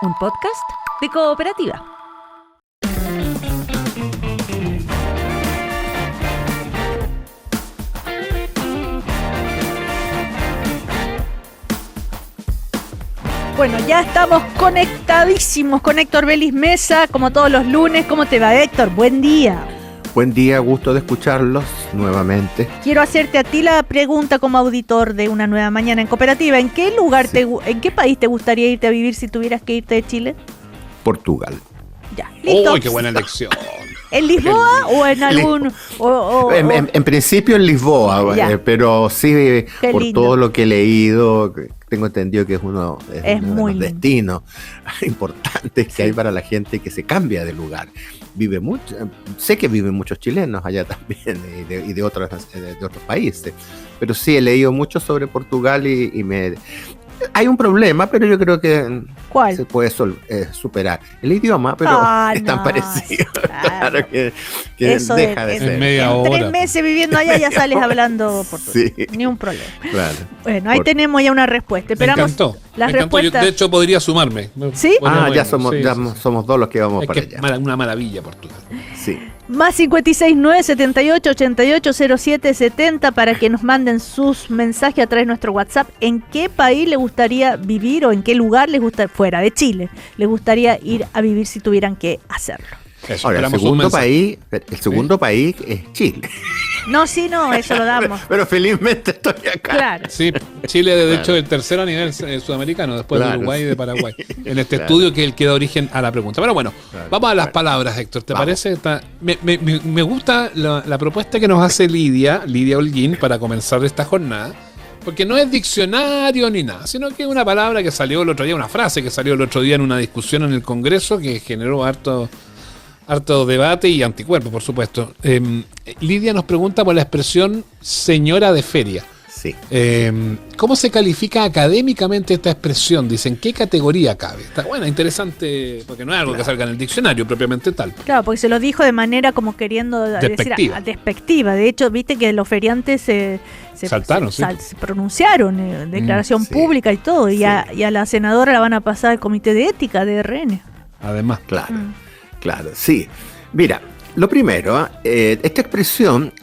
un podcast de Cooperativa. Bueno, ya estamos conectadísimos con Héctor Vélez Mesa, como todos los lunes. ¿Cómo te va, Héctor? Buen día. Buen día, gusto de escucharlos nuevamente. Quiero hacerte a ti la pregunta como auditor de Una Nueva Mañana en Cooperativa. ¿En qué lugar, en qué país te gustaría irte a vivir si tuvieras que irte de Chile? Portugal. Ya, listo. ¡Uy, qué buena elección! ¿En Lisboa o en algún...? En principio en Lisboa, pero sí, Qué por lindo. todo lo que he leído, tengo entendido que es uno de muy los lindo. destinos importantes que hay para la gente que se cambia de lugar. Vive mucho, sé que viven muchos chilenos allá también y de otros países, pero sí he leído mucho sobre Portugal y me... Hay un problema, pero yo creo que ¿Cuál? se puede superar. El idioma, pero es tan no, parecido. claro. Claro que Eso deja de en ser. media En 3 hora. meses viviendo allá ya sales hablando portugués. Sí. Ni un problema. Claro. Bueno, ahí tenemos ya una respuesta. Me Esperamos encantó. las Me encantó. Yo, respuestas. de hecho, podría sumarme. ¿Sí? Ya Sí. somos dos los que vamos Es para que allá. es una maravilla Portugal. Sí. Más 569 78 88 07 70 para que nos manden sus mensajes a través de nuestro WhatsApp. ¿En qué país le gustaría vivir o en qué lugar les gusta, fuera de Chile, les gustaría ir a vivir si tuvieran que hacerlo? Eso, Ahora, el esperamos un segundo mensaje. país es Chile. No, sí, no, eso lo damos. Pero felizmente estoy acá. Claro. Sí, Chile de hecho es el tercero a nivel sudamericano, después de Claro, Uruguay y sí. de Paraguay. En este Claro. estudio que es el que da origen a la pregunta. Pero bueno, Claro, vamos a las claro. palabras, Héctor. ¿Te Vamos. parece? Me gusta la propuesta que nos hace Lidia Holguín para comenzar esta jornada. Porque no es diccionario ni nada, sino que es una palabra que salió el otro día, una frase que salió el otro día en una discusión en el Congreso que generó harto debate y anticuerpos, por supuesto. Lidia nos pregunta por la expresión señora de feria. Sí. ¿Cómo se califica académicamente esta expresión? Dicen, ¿qué categoría cabe? Está buena, interesante, porque no es algo que salga en el diccionario propiamente tal. Claro, porque se lo dijo de manera como queriendo Despectiva. decir despectiva. De hecho, viste que los feriantes se Saltaron, sí. se pronunciaron en declaración sí. pública y todo. Y Sí. y a la senadora la van a pasar al comité de ética de RN. Además, Claro, claro, sí. Mira, lo primero, esta expresión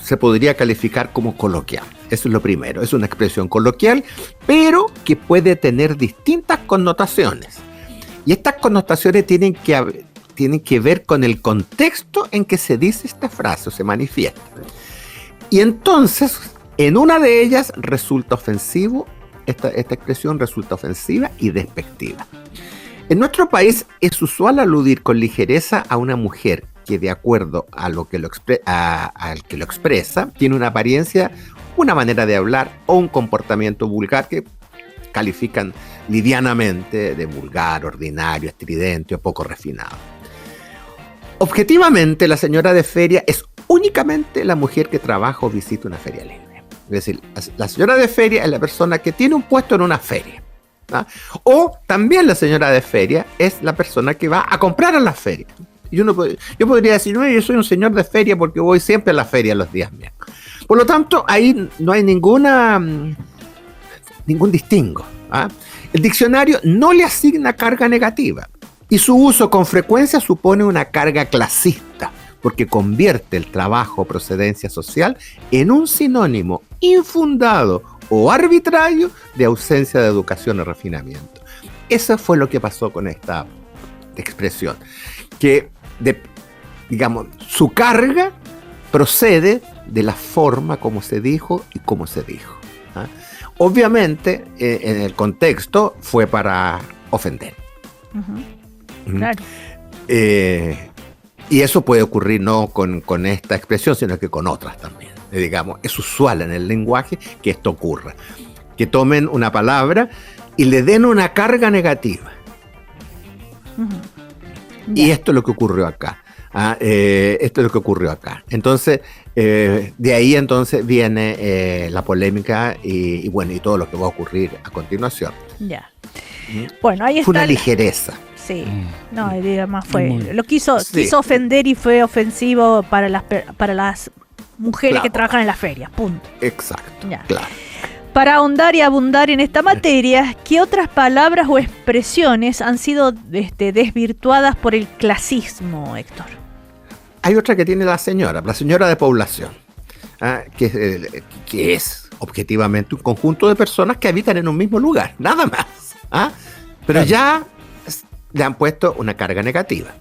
se podría calificar como coloquial. Eso es lo primero. Es una expresión coloquial, pero que puede tener distintas connotaciones. Y estas connotaciones tienen que ver con el contexto en que se dice esta frase o se manifiesta. Y entonces, en una de ellas resulta ofensivo, esta expresión resulta ofensiva y despectiva. En nuestro país es usual aludir con ligereza a una mujer que, de acuerdo a lo que al que lo expresa, tiene una apariencia, una manera de hablar o un comportamiento vulgar que califican livianamente de vulgar, ordinario, estridente o poco refinado. Objetivamente, la señora de feria es únicamente la mujer que trabaja o visita una feria libre. Es decir, la señora de feria es la persona que tiene un puesto en una feria. ¿Ah? O también la señora de feria es la persona que va a comprar a la feria. Yo podría decir, no, yo soy un señor de feria porque voy siempre a la feria los días miércoles. Por lo tanto, ahí no hay ningún distingo. ¿Ah? El diccionario no le asigna carga negativa y su uso con frecuencia supone una carga clasista porque convierte el trabajo o procedencia social en un sinónimo infundado o arbitrario de ausencia de educación y refinamiento. Eso fue lo que pasó con esta expresión, que digamos, su carga procede de la forma como se dijo y cómo se dijo. ¿Ah? Obviamente, en el contexto fue para ofender. Ujú. Claro. Y eso puede ocurrir no con esta expresión, sino que con otras también. Digamos, es usual en el lenguaje que esto ocurra. Que tomen una palabra y le den una carga negativa. Ujú. Y Ya. esto es lo que ocurrió acá. Esto es lo que ocurrió acá. Entonces, de ahí entonces viene la polémica y bueno, y todo lo que va a ocurrir a continuación. Ya. Bueno, ahí está. Fue una ligereza. Sí, no, además fue. Muy- Lo quiso Sí. ofender y fue ofensivo para las mujeres Claro. que trabajan en las ferias. Punto. Exacto. Ya. Claro. Para ahondar y abundar en esta materia, ¿qué otras palabras o expresiones han sido desvirtuadas por el clasismo, Héctor? Hay otra que tiene la señora de población, que es objetivamente un conjunto de personas que habitan en un mismo lugar, nada más. Pero ya le han puesto una carga negativa.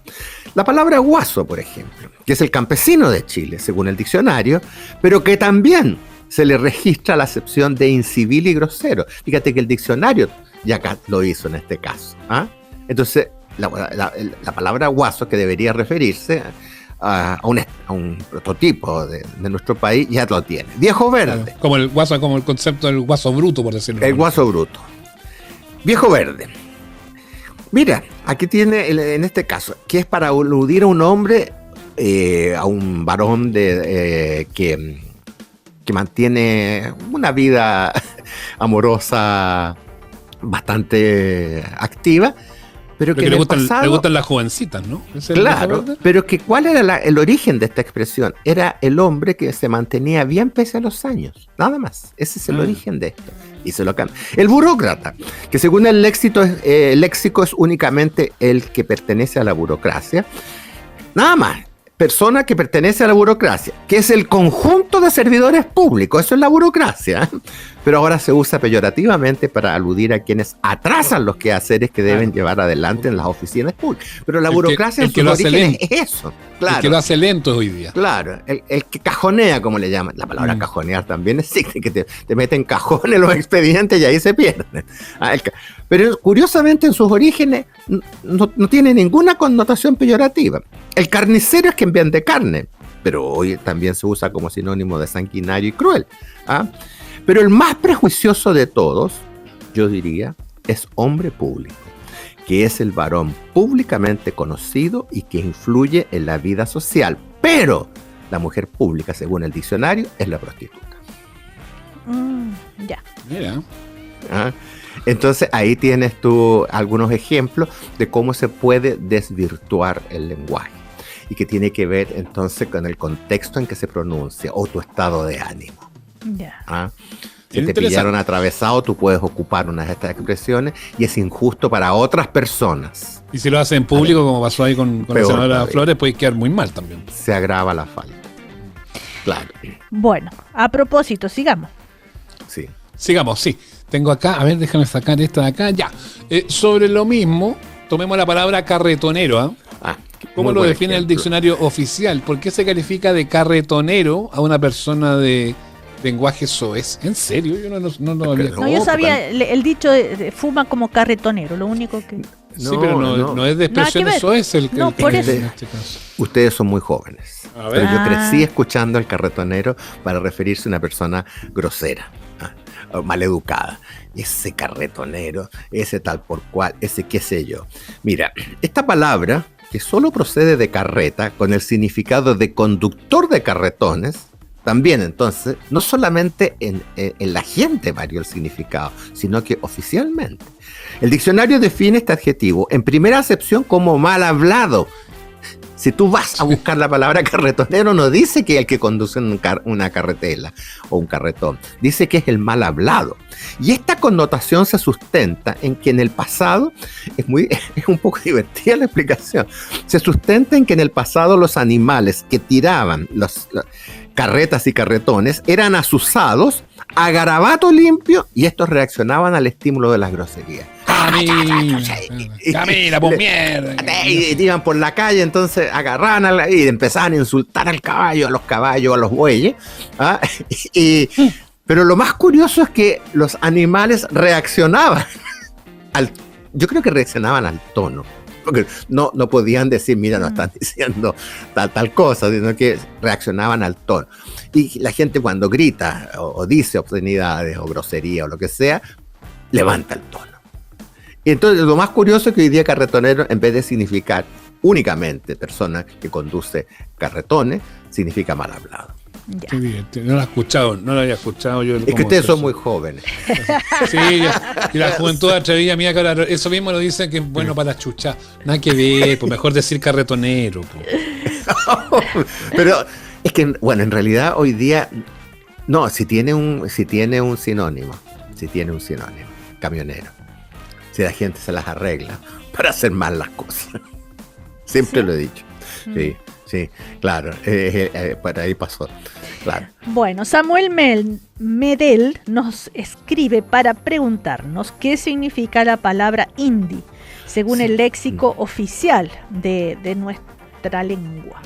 La palabra guaso, por ejemplo, que es el campesino de Chile, según el diccionario, pero que también se le registra la acepción de incivil y grosero. Fíjate que el diccionario ya lo hizo en este caso. Entonces, la palabra guaso, que debería referirse a un prototipo de nuestro país, ya lo tiene. Viejo verde. Como el guaso, como el concepto del guaso bruto, por decirlo. El guaso bruto. Viejo verde. Mira, aquí tiene en este caso, que es para aludir a un hombre, a un varón que mantiene una vida amorosa bastante activa, pero que le gustan las jovencitas, ¿no? Claro, pero que ¿cuál era el origen de esta expresión? Era el hombre que se mantenía bien pese a los años, nada más. Ese es el origen de esto. Y se lo cambia. El burócrata, que según el léxico es únicamente el que pertenece a la burocracia, nada más. Persona que pertenece a la burocracia, que es el conjunto de servidores públicos, eso es la burocracia, pero ahora se usa peyorativamente para aludir a quienes atrasan los quehaceres que deben llevar adelante en las oficinas públicas. Pero la burocracia en su origen es eso. Claro. El que lo hace lento hoy día. Claro, el que cajonea, como le llaman. La palabra cajonear también existe, que te meten cajones los expedientes y ahí se pierden. Pero curiosamente en sus orígenes no tiene ninguna connotación peyorativa. El carnicero es quien vende carne, pero hoy también se usa como sinónimo de sanguinario y cruel. Pero el más prejuicioso de todos, yo diría, es hombre público, que es el varón públicamente conocido y que influye en la vida social. Pero la mujer pública, según el diccionario, es la prostituta. Ya. Mira. Entonces ahí tienes tú algunos ejemplos de cómo se puede desvirtuar el lenguaje y que tiene que ver entonces con el contexto en que se pronuncia o tu estado de ánimo. Si te pillaron atravesado, tú puedes ocupar una de estas expresiones y es injusto para otras personas. Y si lo haces en público, como pasó ahí con la senadora Flores, puede quedar muy mal también. Se agrava la falta. Claro. Bueno, a propósito, sigamos. Sí. Sigamos, sí. Tengo acá, a ver, déjame sacar esta de acá. Ya. Sobre lo mismo, tomemos la palabra carretonero. ¿Cómo lo define el diccionario oficial? ¿Por qué se califica de carretonero a una persona de lenguaje soez? ¿En serio? Yo no había... No, yo sabía el dicho de fuma como carretonero, lo único que... Sí, pero no es de expresiones soez el por eso. en este caso. Ustedes son muy jóvenes. Pero yo crecí escuchando el carretonero para referirse a una persona grosera, maleducada. Ese carretonero, ese tal por cual, ese qué sé yo. Mira, esta palabra, que solo procede de carreta, con el significado de conductor de carretones, también entonces, no solamente en la gente varió el significado, sino que oficialmente. El diccionario define este adjetivo en primera acepción como mal hablado. Si tú vas a buscar la palabra carretonero, no dice que es el que conduce una carretela o un carretón, dice que es el mal hablado. Y esta connotación se sustenta en que en el pasado, es un poco divertida la explicación, se sustenta en que en el pasado los animales que tiraban las carretas y carretones eran azuzados a garabato limpio y estos reaccionaban al estímulo de las groserías. Camina, por mierda. Y iban por la calle, entonces agarraban y empezaban a insultar al caballo, a los caballos, a los bueyes. Pero lo más curioso es que los animales reaccionaban yo creo que reaccionaban al tono. Porque no podían decir, mira, no están diciendo tal cosa, sino que reaccionaban al tono. Y la gente cuando grita o dice obscenidades o grosería o lo que sea, levanta el tono. Y entonces lo más curioso es que hoy día carretonero, en vez de significar únicamente persona que conduce carretones, significa mal hablado. Qué divertido. No lo había escuchado yo. Es que ustedes son muy jóvenes. Sí, y la juventud atrevida mía, claro, eso mismo lo dicen que es bueno para chuchar. Nada que ver, pues mejor decir carretonero. Pues. Pero es que, bueno, en realidad hoy día No, si tiene un sinónimo, camionero. Si la gente se las arregla para hacer mal las cosas. Siempre ¿Sí? lo he dicho. Sí, claro. Por ahí pasó. Claro. Bueno, Samuel Medel nos escribe para preguntarnos qué significa la palabra hindi, según el léxico oficial de nuestra lengua.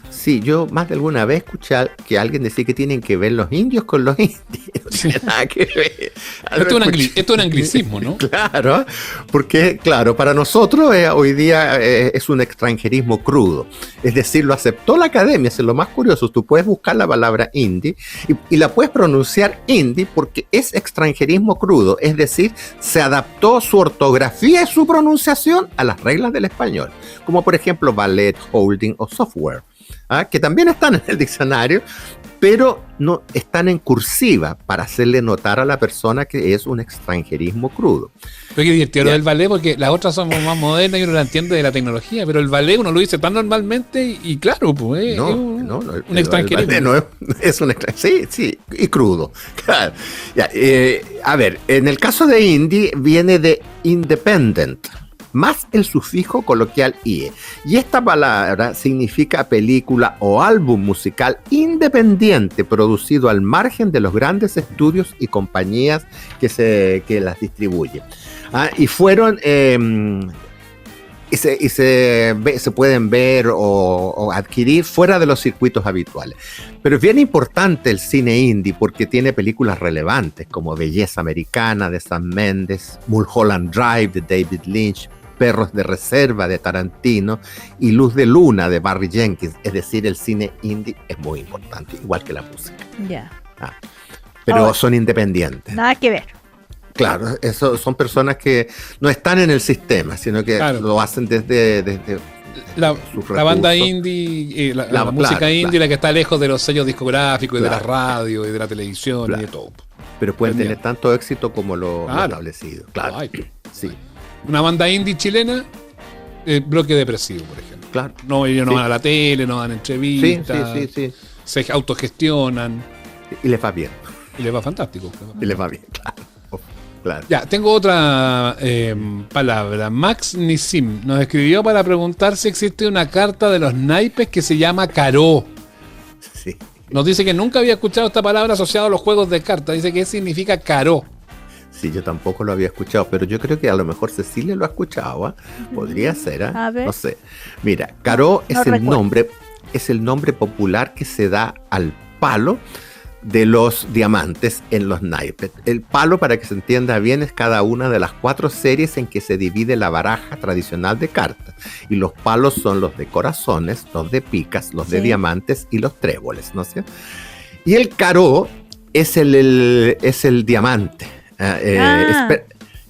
Sí, yo más de alguna vez escuché que alguien decía que tienen que ver los indios con los indios. No tiene nada que ver. Esto es un anglicismo, ¿no? Claro, porque, claro, para nosotros hoy día es un extranjerismo crudo. Es decir, lo aceptó la academia, es lo más curioso. Tú puedes buscar la palabra hindi y la puedes pronunciar hindi porque es extranjerismo crudo. Es decir, se adaptó su ortografía y su pronunciación a las reglas del español. Como por ejemplo ballet, holding o software. Que también están en el diccionario, pero no están en cursiva para hacerle notar a la persona que es un extranjerismo crudo. Pero qué divertido lo del ballet, porque las otras son más modernas y uno la entiende de la tecnología, pero el ballet uno lo dice tan normalmente y claro, pues es un extranjerismo. Es un extranjerismo, sí, y crudo. Claro. Ya, a ver, en el caso de indie viene de independent, más el sufijo coloquial ie. Y esta palabra significa película o álbum musical independiente producido al margen de los grandes estudios y compañías que las distribuyen. Y fueron... se pueden ver o adquirir fuera de los circuitos habituales. Pero es bien importante el cine indie porque tiene películas relevantes como Belleza Americana de Sam Mendes, Mulholland Drive de David Lynch, Perros de Reserva de Tarantino y Luz de Luna de Barry Jenkins. Es decir, el cine indie es muy importante, igual que la música. Ya. Pero ahora, son independientes. Nada que ver. Claro, eso son personas que no están en el sistema, sino que lo hacen desde la banda indie, la música indie, la que está lejos de los sellos discográficos y de la radio y de la televisión y de todo. Pero pueden tener tanto éxito como lo establecido. Claro. Sí. Una banda indie chilena, Bloque Depresivo, por ejemplo. Claro. No, ellos no van a la tele, no dan entrevistas, sí. Se autogestionan. Y les va bien. Y les va fantástico. Y les va bien, claro. Ya, tengo otra palabra. Max Nissim nos escribió para preguntar si existe una carta de los naipes que se llama caró. Sí. Nos dice que nunca había escuchado esta palabra asociada a los juegos de cartas. Dice que significa caró. Sí, yo tampoco lo había escuchado, pero yo creo que a lo mejor Cecilia lo ha escuchado. Podría ser, A ver. No sé. Mira, caró es el nombre popular que se da al palo de los diamantes en los naipes. El palo, para que se entienda bien, es cada una de las 4 series en que se divide la baraja tradicional de cartas. Y los palos son los de corazones, los de picas, los de diamantes y los tréboles, ¿no es cierto? Y el caró es el diamante.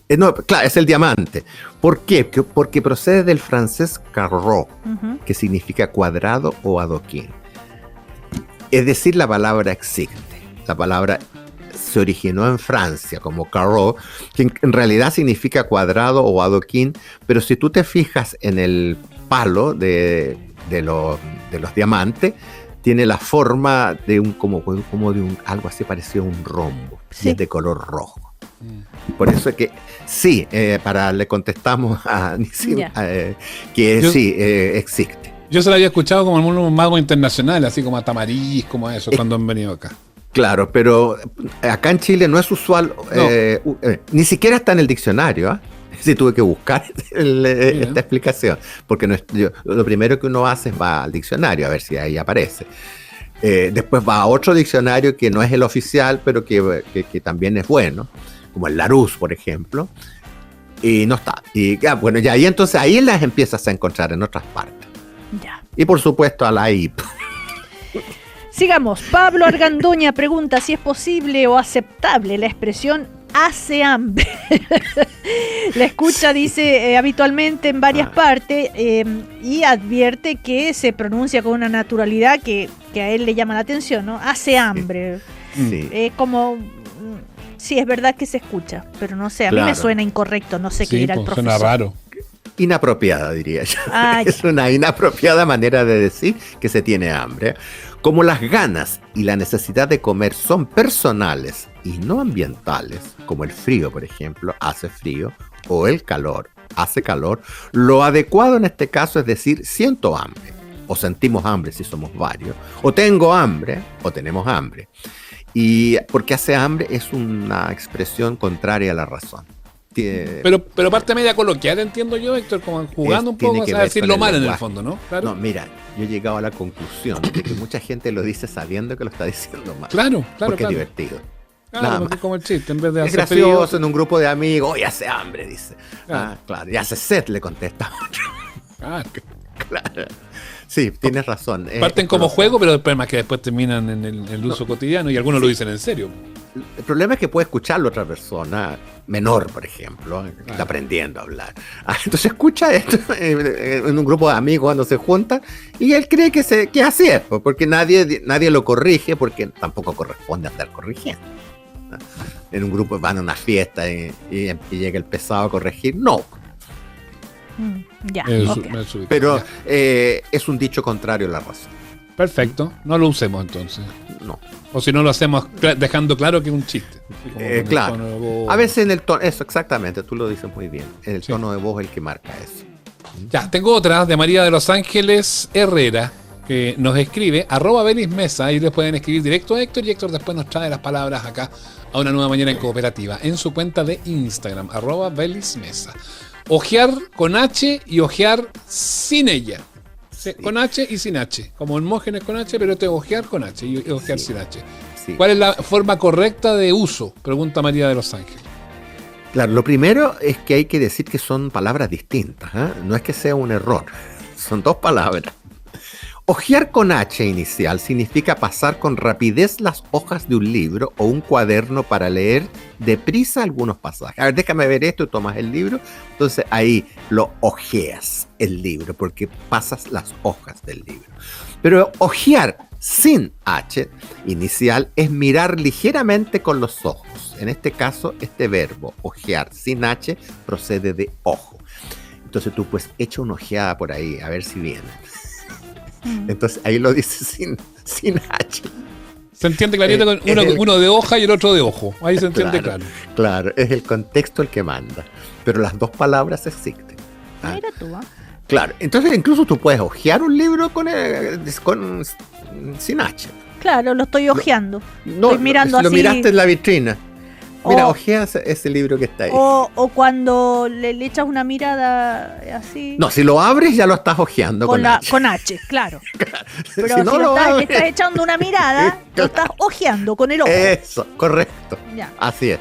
Es el diamante. ¿Por qué? Porque procede del francés carreau, que significa cuadrado o adoquín. Es decir, la palabra existe. La palabra se originó en Francia como carreau, que en realidad significa cuadrado o adoquín, pero si tú te fijas en el palo de los diamantes, tiene la forma de como de un algo así parecido a un rombo, y es de color rojo. Por eso es que le contestamos a Nissim que existe. Yo se lo había escuchado como un mago internacional, así como a Tamariz, como eso, cuando han venido acá. Claro, pero acá en Chile no es usual, ni siquiera está en el diccionario. Sí, tuve que buscar esta explicación, porque lo primero que uno hace es va al diccionario a ver si ahí aparece. Después va a otro diccionario que no es el oficial, pero que también es bueno, como el Larousse, por ejemplo, y no está. Y ahí entonces ahí las empiezas a encontrar en otras partes. Ya. Y por supuesto a la IP. Sigamos. Pablo Argandoña pregunta si es posible o aceptable la expresión hace hambre. La escucha, dice, habitualmente en varias partes y advierte que se pronuncia con una naturalidad que a él le llama la atención, ¿no? Hace hambre. Sí. Como... Sí, es verdad que se escucha, pero no sé, a mí me suena incorrecto, no sé qué dirá el profesor. Suena raro. Inapropiada, diría yo. Es una inapropiada manera de decir que se tiene hambre. Como las ganas y la necesidad de comer son personales y no ambientales, como el frío, por ejemplo, hace frío, o el calor hace calor, lo adecuado en este caso es decir siento hambre, o sentimos hambre si somos varios, o tengo hambre, o tenemos hambre. Y porque hace hambre es una expresión contraria a la razón. Pero parte media coloquial, entiendo yo, Héctor, como jugando un poco, a decirlo mal en el fondo, ¿no? Claro. No, mira, yo he llegado a la conclusión de que mucha gente lo dice sabiendo que lo está diciendo mal. Claro. Porque es divertido. Claro, porque es como el chiste, en vez de es hacer gracioso frío, en un grupo de amigos, hoy hace hambre, dice. Claro. Claro, y hace sed, le contesta otro. Claro. Sí, tienes razón. Parten como juego, pero el problema es que después terminan en el uso cotidiano y algunos lo dicen en serio. El problema es que puede escucharlo otra persona, menor, por ejemplo, que está aprendiendo a hablar. Entonces escucha esto en un grupo de amigos cuando se juntan y él cree que así es, porque nadie lo corrige, porque tampoco corresponde andar corrigiendo. En un grupo van a una fiesta y llega el pesado a corregir, no. Ya, pero es un dicho contrario a la razón. Perfecto, no lo usemos entonces. No. O si no lo hacemos dejando claro que es un chiste. Claro. A veces en el tono, eso exactamente, tú lo dices muy bien. El tono de voz es el que marca eso. Ya, tengo otra de María de los Ángeles Herrera, que nos escribe, @BelisMesa, ahí les pueden escribir directo a Héctor y Héctor después nos trae las palabras acá a una nueva mañana en cooperativa, en su cuenta de Instagram, @BelisMesa. Ojear con H y ojear sin ella. Sí. Con H y sin H. Como Hermógenes con H, pero ojear con H y ojear sin H. Sí. ¿Cuál es la forma correcta de uso? Pregunta María de los Ángeles. Claro, lo primero es que hay que decir que son palabras distintas, ¿eh? No es que sea un error. Son dos palabras. Ojear con H inicial significa pasar con rapidez las hojas de un libro o un cuaderno para leer deprisa algunos pasajes. A ver, déjame ver esto y tomas el libro. Entonces ahí lo ojeas el libro porque pasas las hojas del libro. Pero ojear sin H inicial es mirar ligeramente con los ojos. En este caso, este verbo, ojear sin H, procede de ojo. Entonces tú pues echa una ojeada por ahí a ver si viene. Entonces ahí lo dice sin H. Se entiende clarito con uno de hoja y el otro de ojo. Ahí se entiende claro. Claro, es el contexto el que manda. Pero las dos palabras existen. Mira tú, Claro, entonces incluso tú puedes hojear un libro sin H. Claro, lo estoy hojeando. Estoy mirando lo así. Miraste en la vitrina. Mira, ojea ese libro que está ahí. O cuando le echas una mirada así. No, si lo abres ya lo estás ojeando con H. Con H, claro. Claro. Pero si no le estás echando una mirada, lo estás ojeando con el ojo. Eso, correcto. Ya. Así es.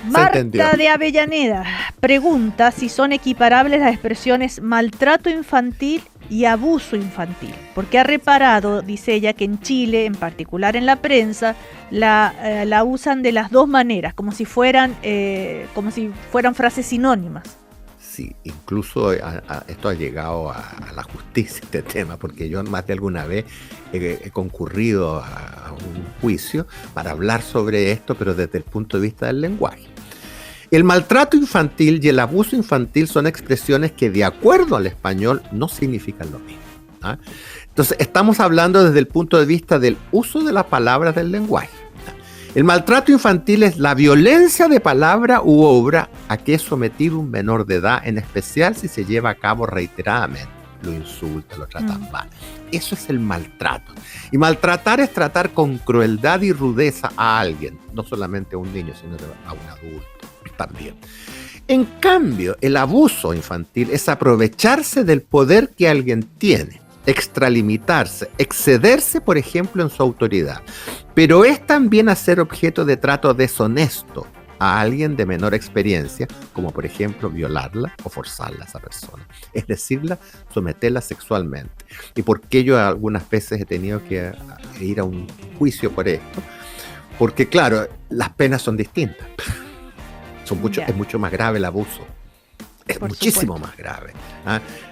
Marta de Avellaneda pregunta si son equiparables las expresiones maltrato infantil y abuso infantil, porque ha reparado, dice ella, que en Chile, en particular en la prensa, la usan de las dos maneras, como si fueran frases sinónimas. Sí, incluso esto ha llegado a la justicia, este tema, porque yo más de alguna vez he concurrido a un juicio para hablar sobre esto, pero desde el punto de vista del lenguaje. El maltrato infantil y el abuso infantil son expresiones que, de acuerdo al español, no significan lo mismo. Entonces, estamos hablando desde el punto de vista del uso de las palabras del lenguaje. El maltrato infantil es la violencia de palabra u obra a que es sometido un menor de edad, en especial si se lleva a cabo reiteradamente. Lo insulta, lo trata mal. Eso es el maltrato. Y maltratar es tratar con crueldad y rudeza a alguien, no solamente a un niño, sino a un adulto también. En cambio, el abuso infantil es aprovecharse del poder que alguien tiene, extralimitarse, excederse, por ejemplo, en su autoridad. Pero es también hacer objeto de trato deshonesto a alguien de menor experiencia, como por ejemplo violarla o forzarla a esa persona. Es decirla, someterla sexualmente. Y por qué yo algunas veces he tenido que ir a un juicio por esto, porque claro, las penas son distintas. Es mucho más grave el abuso. Es muchísimo más grave.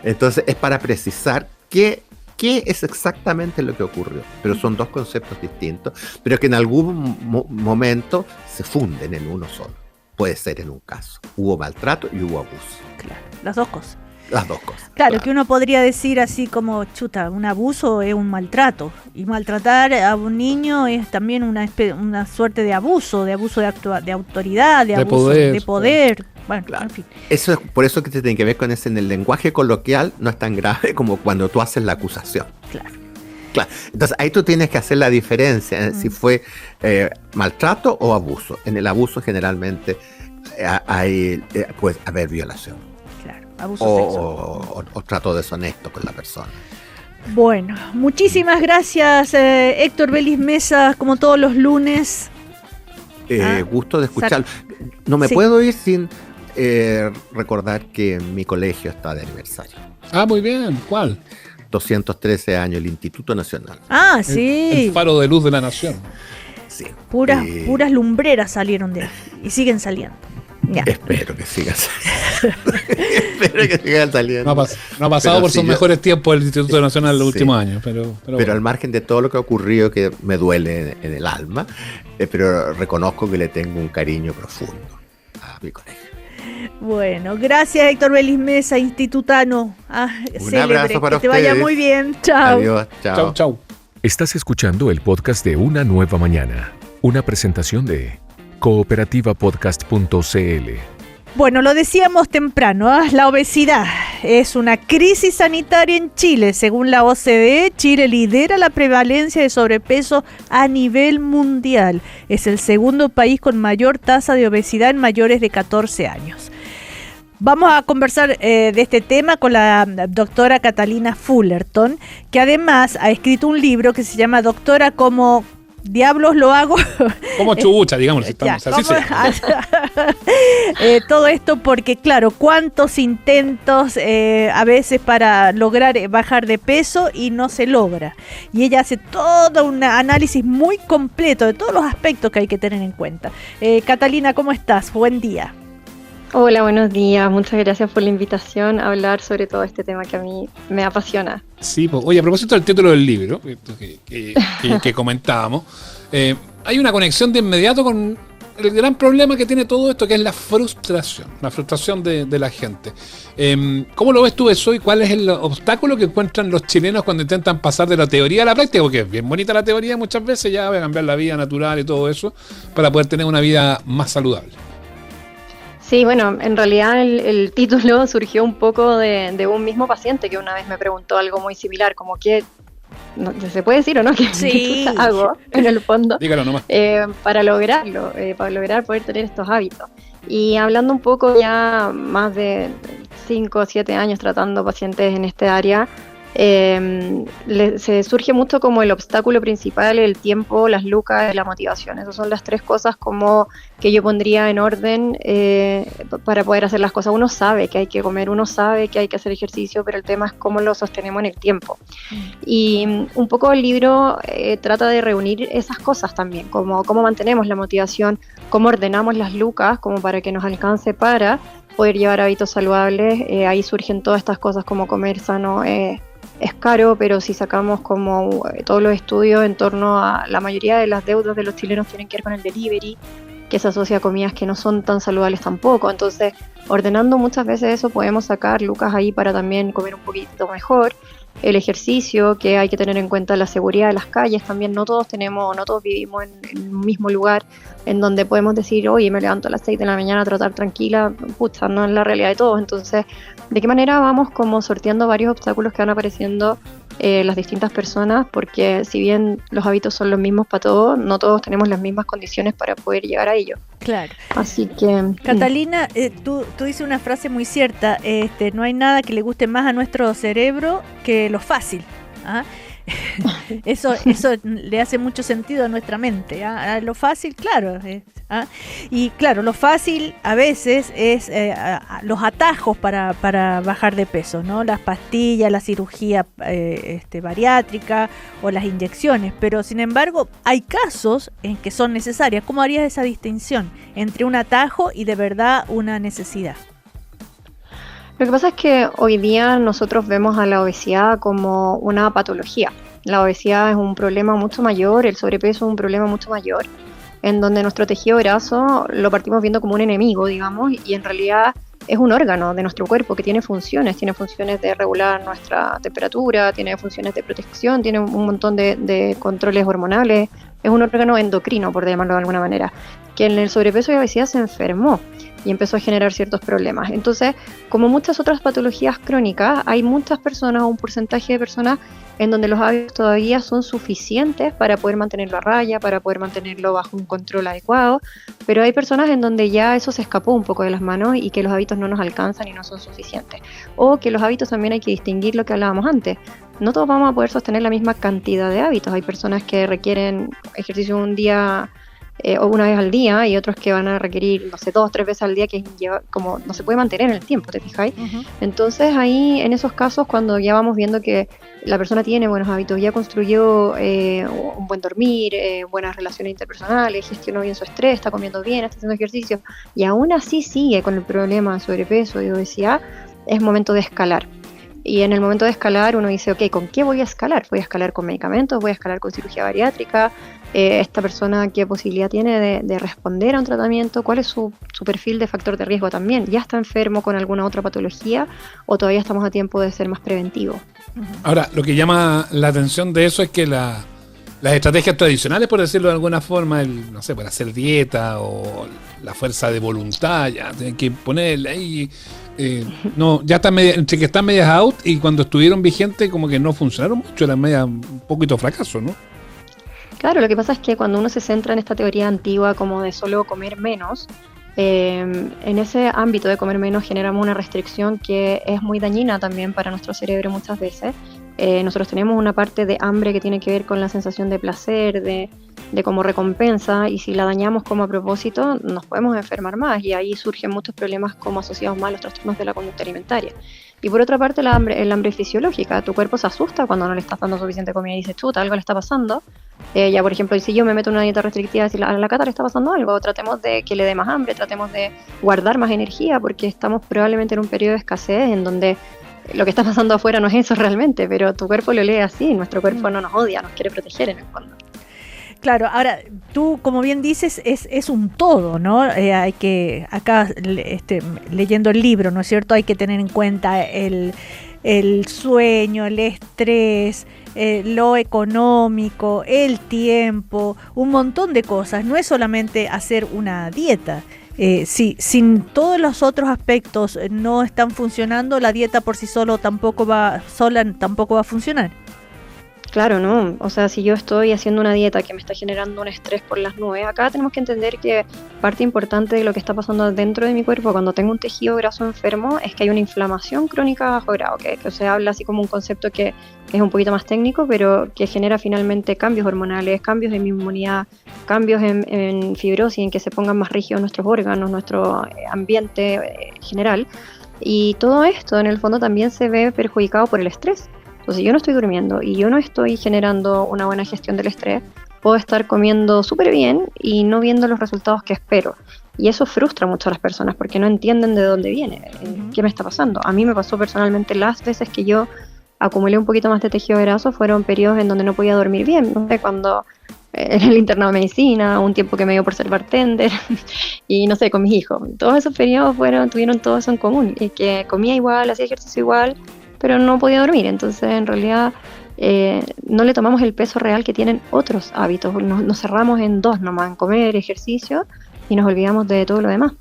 Entonces es para precisar qué es exactamente lo que ocurrió. Pero son dos conceptos distintos, pero que en algún momento se funden en uno solo. Puede ser en un caso. Hubo maltrato y hubo abuso. Claro, las dos cosas. las dos cosas. Claro, que uno podría decir así como, chuta, un abuso es un maltrato. Y maltratar a un niño es también una suerte de abuso de autoridad, de abuso de poder. Bueno, Claro. en fin. Eso es por eso que se tiene que ver con en el lenguaje coloquial no es tan grave como cuando tú haces la acusación. Claro. Claro. Entonces ahí tú tienes que hacer la diferencia si fue maltrato o abuso. En el abuso generalmente puede haber violación Claro, abuso sexual. o trato deshonesto con la persona. Bueno, muchísimas gracias, Héctor Belis Mesa, como todos los lunes. Gusto de escucharlo. No me Sí. puedo ir sin recordar que mi colegio está de aniversario. Ah, muy bien. ¿Cuál? 213 años, el Instituto Nacional. Ah, sí. El faro de luz de la nación. Sí. Puras lumbreras salieron de ahí y siguen saliendo. Ya. Espero que sigan saliendo. Espero que sigan saliendo. No ha pasado Pero por sí, sus mejores tiempos el Instituto Nacional en los Sí. últimos años, pero Pero bueno. al margen de todo lo que ha ocurrido, que me duele en el alma, pero reconozco que le tengo un cariño profundo a mi colegio. Bueno, gracias, Héctor Belis Mesa, institutano. abrazo para que te vaya ustedes. muy bien. Chao. Adiós, chao. Chau, chau. Estás escuchando el podcast de Una Nueva Mañana, una presentación de cooperativapodcast.cl. Bueno, lo decíamos temprano, la obesidad es una crisis sanitaria en Chile. Según la OCDE, Chile lidera la prevalencia de sobrepeso a nivel mundial. Es el segundo país con mayor tasa de obesidad en mayores de 14 años. Vamos a conversar de este tema con la doctora Catalina Fullerton, que además ha escrito un libro que se llama Doctora, ¿cómo diablos lo hago? Como chubucha, digamos. Estamos, Ya, así se llama. todo esto porque, claro, cuántos intentos a veces para lograr bajar de peso y no se logra. Y ella hace todo un análisis muy completo de todos los aspectos que hay que tener en cuenta. Catalina, ¿cómo estás? Buen día. Hola, buenos días. Muchas gracias por la invitación a hablar sobre todo este tema que a mí me apasiona. Sí, pues, oye, a propósito del título del libro que comentábamos, hay una conexión de inmediato con el gran problema que tiene todo esto, que es la frustración de la gente. ¿Cómo lo ves tú eso y cuál es el obstáculo que encuentran los chilenos cuando intentan pasar de la teoría a la práctica? Porque es bien bonita la teoría muchas veces, ya voy a cambiar la vida natural y todo eso para poder tener una vida más saludable. Sí, bueno, en realidad el título surgió un poco de un mismo paciente que una vez me preguntó algo muy similar, como que, no, ¿se puede decir o no? ¿Qué Sí. chucha hago en el fondo? Dígalo nomás. Para lograrlo, para lograr poder tener estos hábitos. Y hablando un poco ya más de 5 o 7 años tratando pacientes en este área, se surge mucho como el obstáculo principal, el tiempo, las lucas y la motivación. Esas son las tres cosas como que yo pondría en orden para poder hacer las cosas. Uno sabe que hay que comer, uno sabe que hay que hacer ejercicio, pero el tema es cómo lo sostenemos en el tiempo. Y un poco el libro trata de reunir esas cosas también, como cómo mantenemos la motivación, cómo ordenamos las lucas como para que nos alcance para poder llevar hábitos saludables. Ahí surgen todas estas cosas como comer sano. Es caro, pero si sacamos como todos los estudios en torno a la mayoría de las deudas de los chilenos tienen que ver con el delivery, que se asocia a comidas que no son tan saludables tampoco. Entonces, ordenando muchas veces eso, podemos sacar lucas ahí para también comer un poquito mejor. El ejercicio, que hay que tener en cuenta la seguridad de las calles, también no todos vivimos en un mismo lugar en donde podemos decir, oye, me levanto a las 6 de la mañana a trotar tranquila, pucha, no es la realidad de todos. Entonces, ¿de qué manera vamos como sorteando varios obstáculos que van apareciendo las distintas personas? Porque si bien los hábitos son los mismos para todos, no todos tenemos las mismas condiciones para poder llegar a ello. Claro. Así que... Catalina, tú dices una frase muy cierta, no hay nada que le guste más a nuestro cerebro que lo fácil. ¿Ah? Eso le hace mucho sentido a nuestra mente. ¿Ah? A lo fácil, claro. ¿Ah? Y claro, lo fácil a veces es los atajos para bajar de peso, ¿no? Las pastillas, la cirugía bariátrica o las inyecciones. Pero sin embargo, hay casos en que son necesarias. ¿Cómo harías esa distinción entre un atajo y de verdad una necesidad? Lo que pasa es que hoy día nosotros vemos a la obesidad como una patología. La obesidad es un problema mucho mayor, el sobrepeso es un problema mucho mayor, en donde nuestro tejido graso lo partimos viendo como un enemigo, digamos, y en realidad es un órgano de nuestro cuerpo que tiene funciones de regular nuestra temperatura, tiene funciones de protección, tiene un montón de controles hormonales, es un órgano endocrino, por llamarlo de alguna manera, que en el sobrepeso y obesidad se enfermó y empezó a generar ciertos problemas. Entonces, como muchas otras patologías crónicas, hay muchas personas, un porcentaje de personas en donde los hábitos todavía son suficientes para poder mantenerlo a raya, para poder mantenerlo bajo un control adecuado, pero hay personas en donde ya eso se escapó un poco de las manos y que los hábitos no nos alcanzan y no son suficientes. O que los hábitos también hay que distinguir lo que hablábamos antes. No todos vamos a poder sostener la misma cantidad de hábitos. Hay personas que requieren ejercicio un día o una vez al día, y otros que van a requerir, no sé, 2 o 3 veces al día, que como no se puede mantener en el tiempo, ¿te fijáis? Ujú. Entonces ahí, en esos casos, cuando ya vamos viendo que la persona tiene buenos hábitos, ya construyó un buen dormir, buenas relaciones interpersonales, gestionó bien su estrés, está comiendo bien, está haciendo ejercicio, y aún así sigue con el problema de sobrepeso y obesidad, es momento de escalar. Y en el momento de escalar uno dice, ok, ¿con qué voy a escalar? ¿Voy a escalar con medicamentos? ¿Voy a escalar con cirugía bariátrica? ¿Esta persona qué posibilidad tiene de responder a un tratamiento? ¿Cuál es su perfil de factor de riesgo también? ¿Ya está enfermo con alguna otra patología o todavía estamos a tiempo de ser más preventivos? Ahora, lo que llama la atención de eso es que las estrategias tradicionales, por decirlo de alguna forma, no sé, para hacer dieta o la fuerza de voluntad, ya tienen que ponerle ahí. No, ya están entre que están medias out, y cuando estuvieron vigentes como que no funcionaron mucho, eran media un poquito fracaso, ¿no? Claro, lo que pasa es que cuando uno se centra en esta teoría antigua como de solo comer menos, en ese ámbito de comer menos generamos una restricción que es muy dañina también para nuestro cerebro muchas veces. Nosotros tenemos una parte de hambre que tiene que ver con la sensación de placer, de como recompensa, y si la dañamos como a propósito nos podemos enfermar más, y ahí surgen muchos problemas como asociados más a los trastornos de la conducta alimentaria. Y por otra parte, el hambre fisiológica. Tu cuerpo se asusta cuando no le estás dando suficiente comida y dice, chuta, algo le está pasando. Ya, por ejemplo, si yo me meto en una dieta restrictiva, si a la Cata le está pasando algo, tratemos de que le dé más hambre, tratemos de guardar más energía, porque estamos probablemente en un periodo de escasez en donde lo que está pasando afuera no es eso realmente, pero tu cuerpo lo lee así. Nuestro cuerpo no nos odia, nos quiere proteger en el fondo. Claro, ahora tú, como bien dices, es un todo, ¿no? Hay que, acá leyendo el libro, ¿no es cierto? Hay que tener en cuenta el sueño, el estrés, lo económico, el tiempo, un montón de cosas. No es solamente hacer una dieta. Sin todos los otros aspectos no están funcionando, la dieta por sí tampoco va a funcionar. Claro, no. O sea, si yo estoy haciendo una dieta que me está generando un estrés por las nubes, acá tenemos que entender que parte importante de lo que está pasando dentro de mi cuerpo cuando tengo un tejido graso enfermo es que hay una inflamación crónica a bajo grado, que se habla así como un concepto que es un poquito más técnico, pero que genera finalmente cambios hormonales, cambios de mi inmunidad, cambios en fibrosis, en que se pongan más rígidos nuestros órganos, nuestro ambiente general. Y todo esto en el fondo también se ve perjudicado por el estrés. Entonces, si yo no estoy durmiendo y yo no estoy generando una buena gestión del estrés, puedo estar comiendo súper bien y no viendo los resultados que espero. Y eso frustra mucho a las personas porque no entienden de dónde viene, qué me está pasando. A mí me pasó personalmente las veces que yo acumulé un poquito más de tejido graso, fueron periodos en donde no podía dormir bien. No sé, cuando en el internado de medicina, un tiempo que me dio por ser bartender, y no sé, con mis hijos. Todos esos periodos tuvieron todo eso en común, y que comía igual, hacía ejercicio igual, pero no podía dormir. Entonces, en realidad, no le tomamos el peso real que tienen otros hábitos. Nos cerramos en dos nomás, en comer, ejercicio, y nos olvidamos de todo lo demás.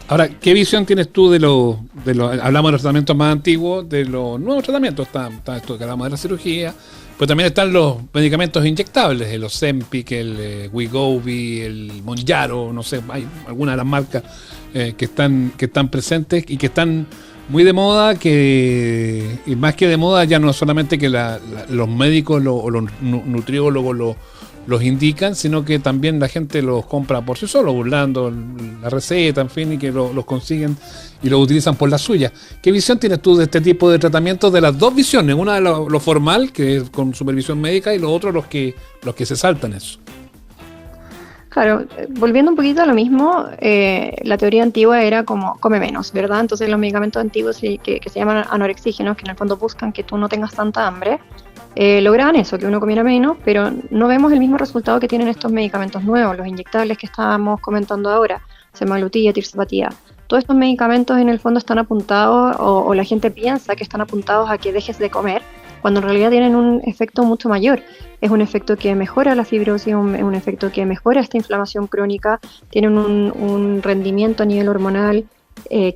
Ahora, ¿qué visión tienes tú hablamos de los tratamientos más antiguos, de los nuevos tratamientos? Está esto que hablamos de la cirugía, pero también están los medicamentos inyectables, el Ozempic, el Wegovy, el Mounjaro, no sé, hay algunas de las marcas que están presentes y que están muy de moda, y más que de moda ya no es solamente que los médicos o los nutriólogos los indican, sino que también la gente los compra por sí solo, burlando la receta, en fin, y que los consiguen y los utilizan por la suya. ¿Qué visión tienes tú de este tipo de tratamientos, de las dos visiones? Una de lo formal, que es con supervisión médica, y lo otro los que se saltan eso. Claro, volviendo un poquito a lo mismo, la teoría antigua era como come menos, ¿verdad? Entonces los medicamentos antiguos que se llaman anorexígenos, que en el fondo buscan que tú no tengas tanta hambre, lograban eso, que uno comiera menos, pero no vemos el mismo resultado que tienen estos medicamentos nuevos, los inyectables que estábamos comentando ahora, semaglutida, tirzepatida. todos estos medicamentos en el fondo están apuntados, o la gente piensa que están apuntados a que dejes de comer, cuando en realidad tienen un efecto mucho mayor. Es un efecto que mejora la fibrosis, un efecto que mejora esta inflamación crónica, tienen un rendimiento a nivel hormonal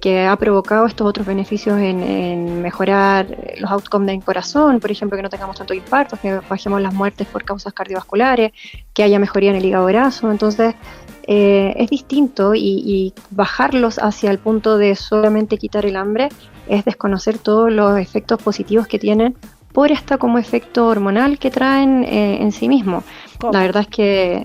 que ha provocado estos otros beneficios en mejorar los outcomes del corazón, por ejemplo, que no tengamos tantos infartos, que bajemos las muertes por causas cardiovasculares, que haya mejoría en el hígado graso. Entonces es distinto, y bajarlos hacia el punto de solamente quitar el hambre es desconocer todos los efectos positivos que tienen por esta como efecto hormonal que traen en sí mismo. La verdad es que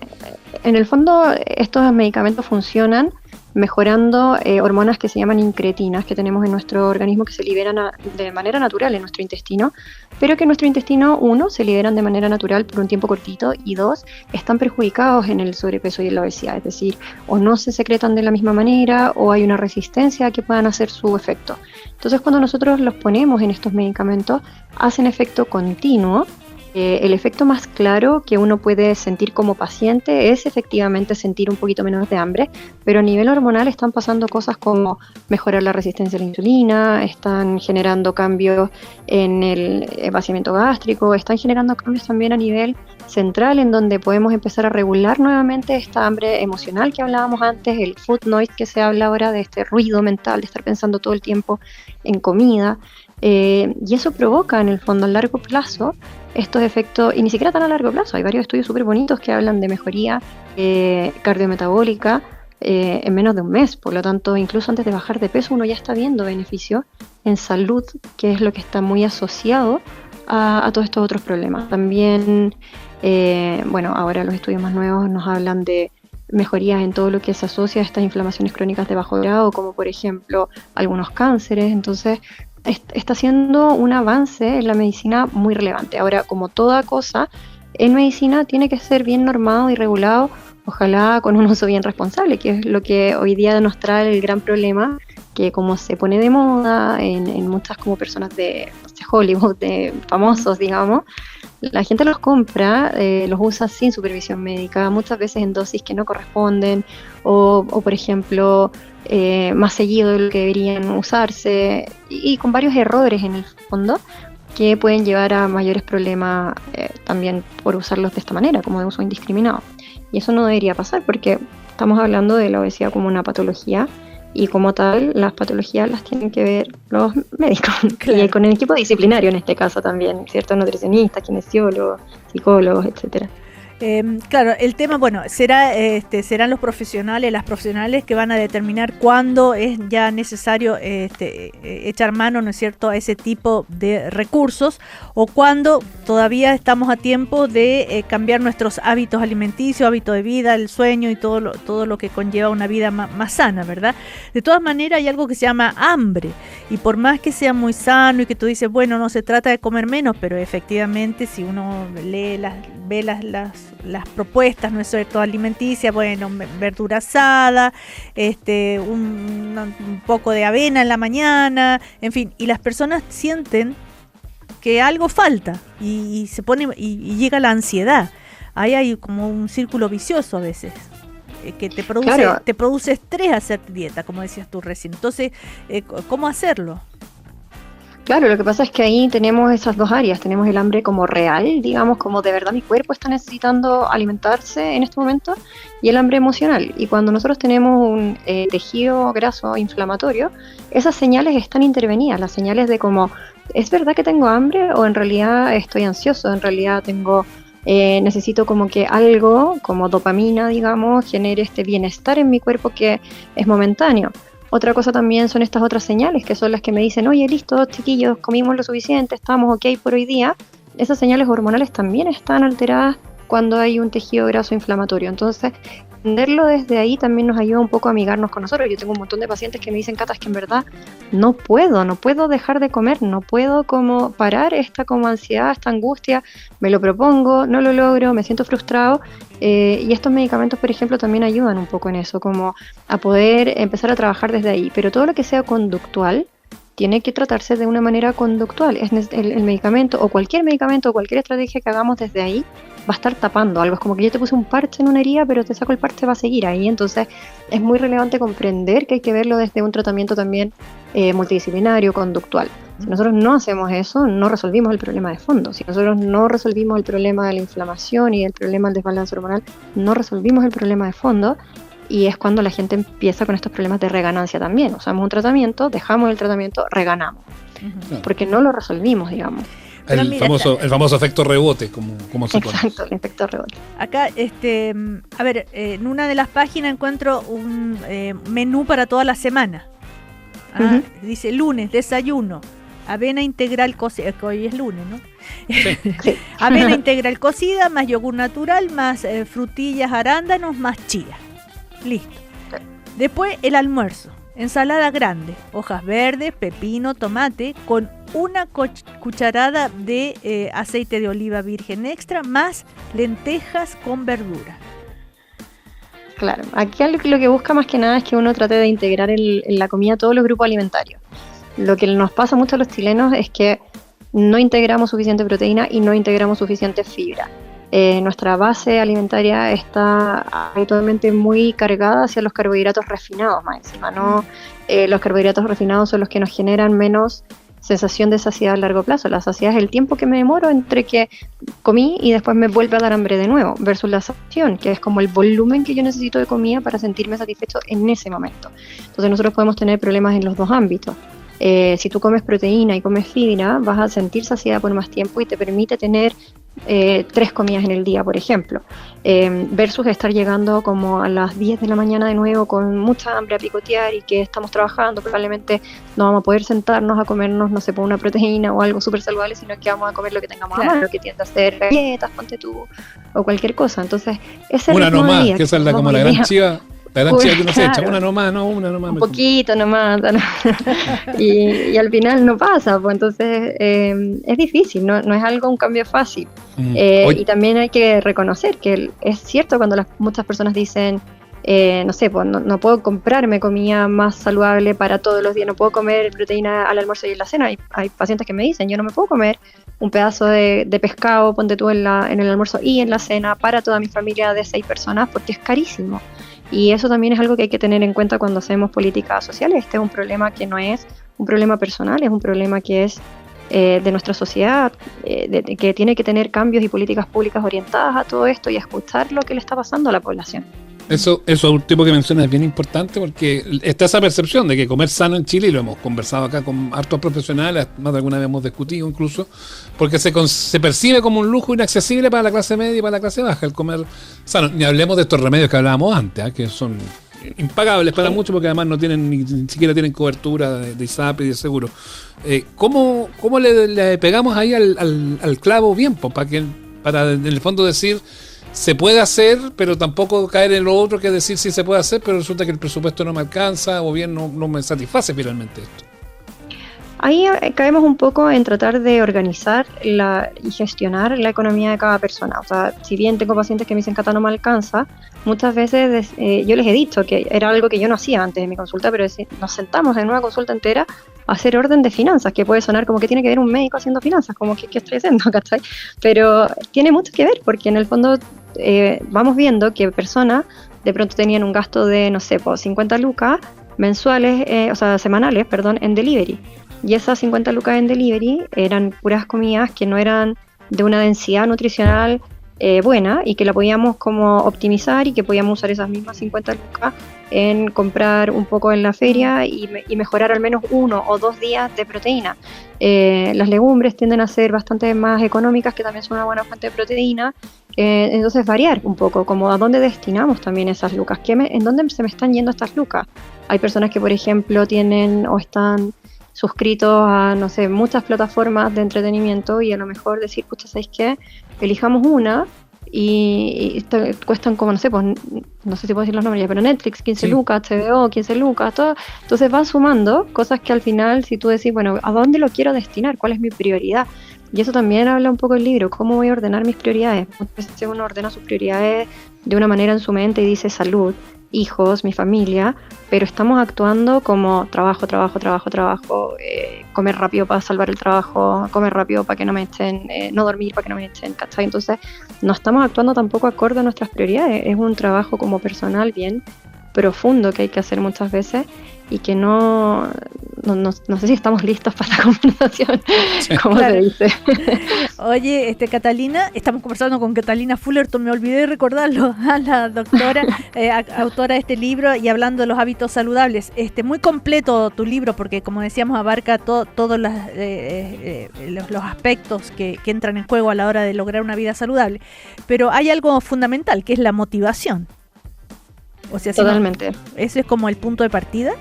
en el fondo estos medicamentos funcionan mejorando hormonas que se llaman incretinas, que tenemos en nuestro organismo, que se liberan de manera natural en nuestro intestino, pero que en nuestro intestino, 1, se liberan de manera natural por un tiempo cortito, y 2, están perjudicados en el sobrepeso y en la obesidad, es decir, o no se secretan de la misma manera, o hay una resistencia a que puedan hacer su efecto. Entonces, cuando nosotros los ponemos en estos medicamentos, hacen efecto continuo. El efecto más claro que uno puede sentir como paciente es efectivamente sentir un poquito menos de hambre, pero a nivel hormonal están pasando cosas como mejorar la resistencia a la insulina, están generando cambios en el vaciamiento gástrico, están generando cambios también a nivel central, en donde podemos empezar a regular nuevamente esta hambre emocional que hablábamos antes, el food noise que se habla ahora, de este ruido mental, de estar pensando todo el tiempo en comida. Y eso provoca en el fondo a largo plazo estos efectos, y ni siquiera tan a largo plazo. Hay varios estudios súper bonitos que hablan de mejoría cardiometabólica en menos de un mes. Por lo tanto, incluso antes de bajar de peso, uno ya está viendo beneficios en salud, que es lo que está muy asociado a todos estos otros problemas. También, ahora los estudios más nuevos nos hablan de mejorías en todo lo que se asocia a estas inflamaciones crónicas de bajo grado, como por ejemplo algunos cánceres. Entonces, está siendo un avance en la medicina muy relevante. Ahora, como toda cosa en medicina, tiene que ser bien normado y regulado, ojalá con un uso bien responsable, que es lo que hoy día nos trae el gran problema, que como se pone de moda en muchas como personas de Hollywood, de famosos, digamos, la gente los compra, los usa sin supervisión médica, muchas veces en dosis que no corresponden, o por ejemplo, más seguido de lo que deberían usarse, y con varios errores en el fondo que pueden llevar a mayores problemas también por usarlos de esta manera, como de uso indiscriminado. Y eso no debería pasar, porque estamos hablando de la obesidad como una patología, y como tal, las patologías las tienen que ver los médicos, claro. Y con el equipo disciplinario en este caso también, ¿cierto? Nutricionistas, kinesiólogos, psicólogos, etcétera. Claro, el tema, serán los profesionales, las profesionales que van a determinar cuándo es ya necesario echar mano, ¿no es cierto?, a ese tipo de recursos, o cuándo todavía estamos a tiempo de cambiar nuestros hábitos alimenticios, hábitos de vida, el sueño y todo lo que conlleva una vida más sana, ¿verdad? De todas maneras, hay algo que se llama hambre, y por más que sea muy sano y que tú dices, bueno, no se trata de comer menos, pero efectivamente si uno ve las propuestas, ¿no es cierto?, alimenticias, bueno, verdura asada, un poco de avena en la mañana, en fin, y las personas sienten que algo falta y se pone y llega la ansiedad. Ahí hay como un círculo vicioso a veces, que te produce estrés hacer dieta, como decías tú recién. Entonces, ¿cómo hacerlo? Claro, lo que pasa es que ahí tenemos esas dos áreas, tenemos el hambre como real, digamos, como de verdad mi cuerpo está necesitando alimentarse en este momento, y el hambre emocional. Y cuando nosotros tenemos un tejido graso inflamatorio, esas señales están intervenidas, las señales de como, ¿es verdad que tengo hambre? O en realidad estoy ansioso, en realidad necesito como que algo, como dopamina, digamos, genere este bienestar en mi cuerpo que es momentáneo. Otra cosa también son estas otras señales, que son las que me dicen, oye, listo, chiquillos, comimos lo suficiente, estamos ok por hoy día. Esas señales hormonales también están alteradas cuando hay un tejido graso inflamatorio. Entonces, entenderlo desde ahí también nos ayuda un poco a amigarnos con nosotros. Yo tengo un montón de pacientes que me dicen, Cata, es que en verdad no puedo dejar de comer, no puedo como parar esta como ansiedad, esta angustia, me lo propongo, no lo logro, me siento frustrado. Y estos medicamentos, por ejemplo, también ayudan un poco en eso, como a poder empezar a trabajar desde ahí. Pero todo lo que sea conductual, tiene que tratarse de una manera conductual. El medicamento o cualquier estrategia que hagamos desde ahí va a estar tapando algo. Es como que yo te puse un parche en una herida, pero te saco el parche, va a seguir ahí. Entonces es muy relevante comprender que hay que verlo desde un tratamiento también multidisciplinario, conductual. Si nosotros no hacemos eso, no resolvimos el problema de fondo. Si nosotros no resolvimos el problema de la inflamación y el problema del desbalance hormonal, no resolvimos el problema de fondo. Y es cuando la gente empieza con estos problemas de reganancia también. Usamos un tratamiento, dejamos el tratamiento, reganamos. Porque no lo resolvimos, digamos. El famoso efecto rebote, como se pone. Exacto, el efecto rebote. Acá, a ver, en una de las páginas encuentro un menú para toda la semana. Dice lunes, desayuno, avena integral cocida, hoy es lunes, ¿no? Sí. Avena integral cocida, más yogur natural, más frutillas, arándanos, más chía. Listo. Después el almuerzo. Ensalada grande, hojas verdes, pepino, tomate, con una cucharada de aceite de oliva virgen extra, más lentejas con verdura. Claro, aquí lo que busca más que nada es que uno trate de integrar en la comida todos los grupos alimentarios. Lo que nos pasa mucho a los chilenos es que no integramos suficiente proteína y no integramos suficiente fibra. Nuestra base alimentaria está habitualmente muy cargada hacia los carbohidratos refinados más encima, ¿no? Los carbohidratos refinados son los que nos generan menos sensación de saciedad a largo plazo. La saciedad es el tiempo que me demoro entre que comí y después me vuelve a dar hambre de nuevo, versus la saciación, que es como el volumen que yo necesito de comida para sentirme satisfecho en ese momento. Entonces nosotros podemos tener problemas en los dos ámbitos. Si tú comes proteína y comes fibra, vas a sentir saciedad por más tiempo y te permite tener 3 comidas en el día, por ejemplo, versus estar llegando como a las 10 de la mañana de nuevo con mucha hambre a picotear y que estamos trabajando, probablemente no vamos a poder sentarnos a comernos, no sé, por una proteína o algo súper saludable, sino que vamos a comer lo que tengamos a mano, que tiende a ser galletas, ponte tú, o cualquier cosa. Entonces, ese una ritmo nomás, de día, que esa es como la gran chiva. La gran chiva que uno se echa, una nomás. Un poquito nomás. y al final no pasa, pues entonces es difícil, no es un cambio fácil. Y también hay que reconocer que es cierto cuando muchas personas dicen, no sé, pues no puedo comprarme comida más saludable para todos los días, no puedo comer proteína al almuerzo y en la cena. Hay pacientes que me dicen, yo no me puedo comer un pedazo de pescado, ponte tú en el almuerzo y en la cena para toda mi familia de 6 personas porque es carísimo. Y eso también es algo que hay que tener en cuenta cuando hacemos políticas sociales. Este es un problema que no es un problema personal, es un problema que es de nuestra sociedad, que tiene que tener cambios y políticas públicas orientadas a todo esto y a escuchar lo que le está pasando a la población. Eso último que mencionas es bien importante porque está esa percepción de que comer sano en Chile, y lo hemos conversado acá con hartos profesionales, más de alguna vez hemos discutido incluso, porque se percibe como un lujo inaccesible para la clase media y para la clase baja el comer sano. Ni hablemos de estos remedios que hablábamos antes, que son impagables para muchos porque además no tienen ni siquiera tienen cobertura de ISAPRE y de seguro. ¿Cómo le pegamos ahí al clavo bien? Para en el fondo decir se puede hacer, pero tampoco caer en lo otro que es decir sí se puede hacer, pero resulta que el presupuesto no me alcanza o bien no me satisface finalmente esto. Ahí caemos un poco en tratar de organizar y gestionar la economía de cada persona. O sea, si bien tengo pacientes que me dicen Cata no me alcanza, muchas veces yo les he dicho que era algo que yo no hacía antes de mi consulta, pero nos sentamos en una consulta entera a hacer orden de finanzas, que puede sonar como que tiene que ver un médico haciendo finanzas, como que ¿qué estoy haciendo? ¿Cachai? Pero tiene mucho que ver, porque en el fondo vamos viendo que personas de pronto tenían un gasto de, no sé, 50 lucas semanales, en delivery. Y esas 50 lucas en delivery eran puras comidas que no eran de una densidad nutricional buena y que la podíamos como optimizar y que podíamos usar esas mismas 50 lucas en comprar un poco en la feria y mejorar al menos 1 o 2 días de proteína. Las legumbres tienden a ser bastante más económicas, que también son una buena fuente de proteína. Entonces variar un poco, como a dónde destinamos también esas lucas, en dónde se me están yendo estas lucas. Hay personas que, por ejemplo, tienen o están suscritos a, no sé, muchas plataformas de entretenimiento y a lo mejor decir, pucha, ¿sabéis qué? Elijamos una y cuestan como, no sé si puedo decir los nombres ya, pero Netflix 15 lucas, HBO 15 lucas, todo. Entonces van sumando cosas que al final, si tú decís, bueno, ¿a dónde lo quiero destinar? ¿Cuál es mi prioridad? Y eso también habla un poco el libro, ¿cómo voy a ordenar mis prioridades? Muchas veces uno ordena sus prioridades de una manera en su mente y dice salud, hijos, mi familia, pero estamos actuando como trabajo, comer rápido para salvar el trabajo, comer rápido para que no me echen, no dormir para que no me echen, ¿cachai? Entonces no estamos actuando tampoco acorde a nuestras prioridades, es un trabajo como personal bien profundo que hay que hacer muchas veces y que no sé si estamos listos para la conversación, como se dice. Oye, Catalina, estamos conversando con Catalina Fullerton, me olvidé de recordarlo, a la doctora, autora de este libro y hablando de los hábitos saludables. Muy completo tu libro porque, como decíamos, abarca todos los aspectos que entran en juego a la hora de lograr una vida saludable. Pero hay algo fundamental, que es la motivación. O sea, totalmente. ¿Ese es como el punto de partida?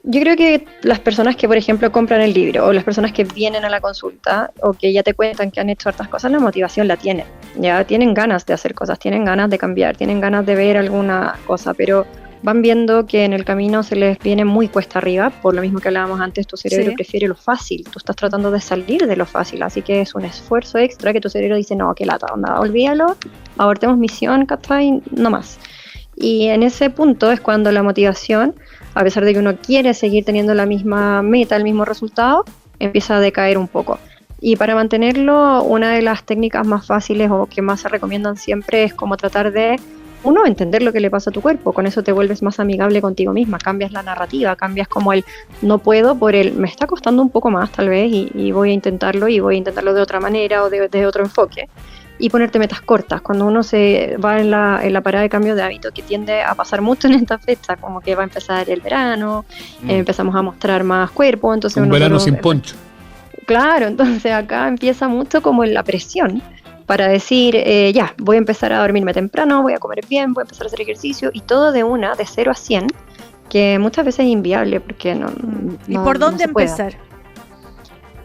Yo creo que las personas que, por ejemplo, compran el libro o las personas que vienen a la consulta o que ya te cuentan que han hecho hartas cosas, la motivación la tienen. Ya tienen ganas de hacer cosas, tienen ganas de cambiar, tienen ganas de ver alguna cosa, pero van viendo que en el camino se les viene muy cuesta arriba, por lo mismo que hablábamos antes, tu cerebro prefiere lo fácil, tú estás tratando de salir de lo fácil, así que es un esfuerzo extra que tu cerebro dice, no, qué lata, onda, olvídalo, abortemos misión, ¿cachai? No más. Y en ese punto es cuando la motivación, a pesar de que uno quiere seguir teniendo la misma meta, el mismo resultado, empieza a decaer un poco. Y para mantenerlo, una de las técnicas más fáciles o que más se recomiendan siempre es como tratar de, uno, entender lo que le pasa a tu cuerpo, con eso te vuelves más amigable contigo misma, cambias la narrativa, cambias como el no puedo por el me está costando un poco más tal vez y voy a intentarlo de otra manera o de otro enfoque. Y ponerte metas cortas, cuando uno se va en la parada de cambio de hábito, que tiende a pasar mucho en esta fecha, como que va a empezar el verano, empezamos a mostrar más cuerpo, entonces un verano sin poncho. Claro, entonces acá empieza mucho como en la presión, para decir, ya, voy a empezar a dormirme temprano, voy a comer bien, voy a empezar a hacer ejercicio, y todo de 0 a 100, que muchas veces es inviable, porque no ¿Y por dónde empezar?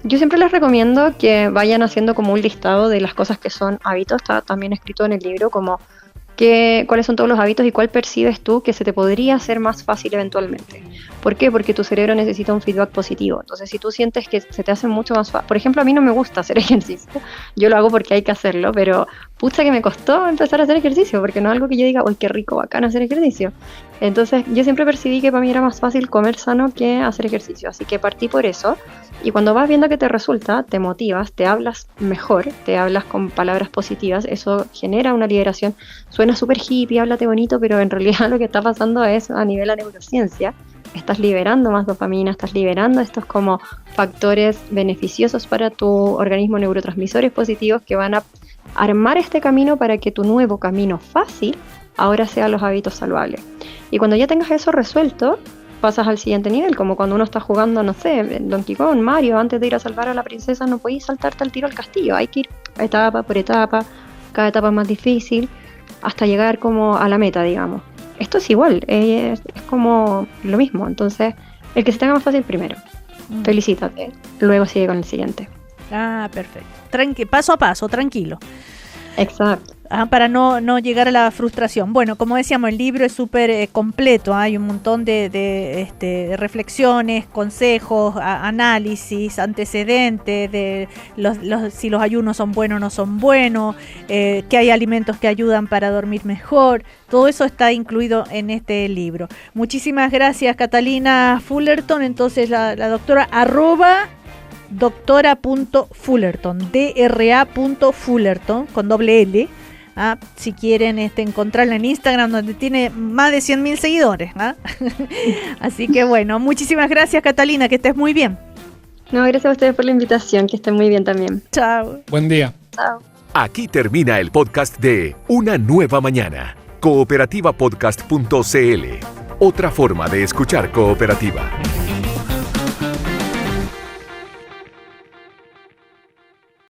Yo siempre les recomiendo que vayan haciendo como un listado de las cosas que son hábitos, está también escrito en el libro, como cuáles son todos los hábitos y cuál percibes tú que se te podría hacer más fácil eventualmente. ¿Por qué? Porque tu cerebro necesita un feedback positivo. Entonces, si tú sientes que se te hace mucho más fácil, por ejemplo, a mí no me gusta hacer ejercicio, yo lo hago porque hay que hacerlo, pero pucha que me costó empezar a hacer ejercicio, porque no es algo que yo diga, uy, qué rico, bacán hacer ejercicio. Entonces, yo siempre percibí que para mí era más fácil comer sano que hacer ejercicio, así que partí por eso. Y cuando vas viendo que te resulta, te motivas, te hablas mejor, te hablas con palabras positivas, eso genera una liberación. Suena súper hippie, háblate bonito, pero en realidad lo que está pasando es a nivel de la neurociencia. Estás liberando más dopamina, estás liberando estos como factores beneficiosos para tu organismo, neurotransmisores positivos que van a armar este camino para que tu nuevo camino fácil ahora sea los hábitos saludables. Y cuando ya tengas eso resuelto, pasas al siguiente nivel, como cuando uno está jugando, no sé, Donkey Kong, Mario, antes de ir a salvar a la princesa no podéis saltarte al tiro al castillo, hay que ir etapa por etapa, cada etapa es más difícil, hasta llegar como a la meta, digamos. Esto es igual, es como lo mismo, entonces el que se tenga más fácil primero, felicítate, luego sigue con el siguiente. Ah, perfecto. Paso a paso, tranquilo. Exacto. Para no llegar a la frustración. Bueno, como decíamos, el libro es súper completo, hay un montón de reflexiones, consejos, análisis, antecedentes de si los ayunos son buenos o no son buenos, que hay alimentos que ayudan para dormir mejor. Todo eso está incluido en este libro. Muchísimas gracias, Catalina Fullerton. Entonces la doctora @doctora.fullerton, DRA.fullerton con doble L. Si quieren encontrarla en Instagram, donde tiene más de 100.000 seguidores. Así que bueno, muchísimas gracias, Catalina, que estés muy bien. No, gracias a ustedes por la invitación, que estén muy bien también. Chao. Buen día. Chao. Aquí termina el podcast de Una Nueva Mañana. Cooperativapodcast.cl. Otra forma de escuchar Cooperativa.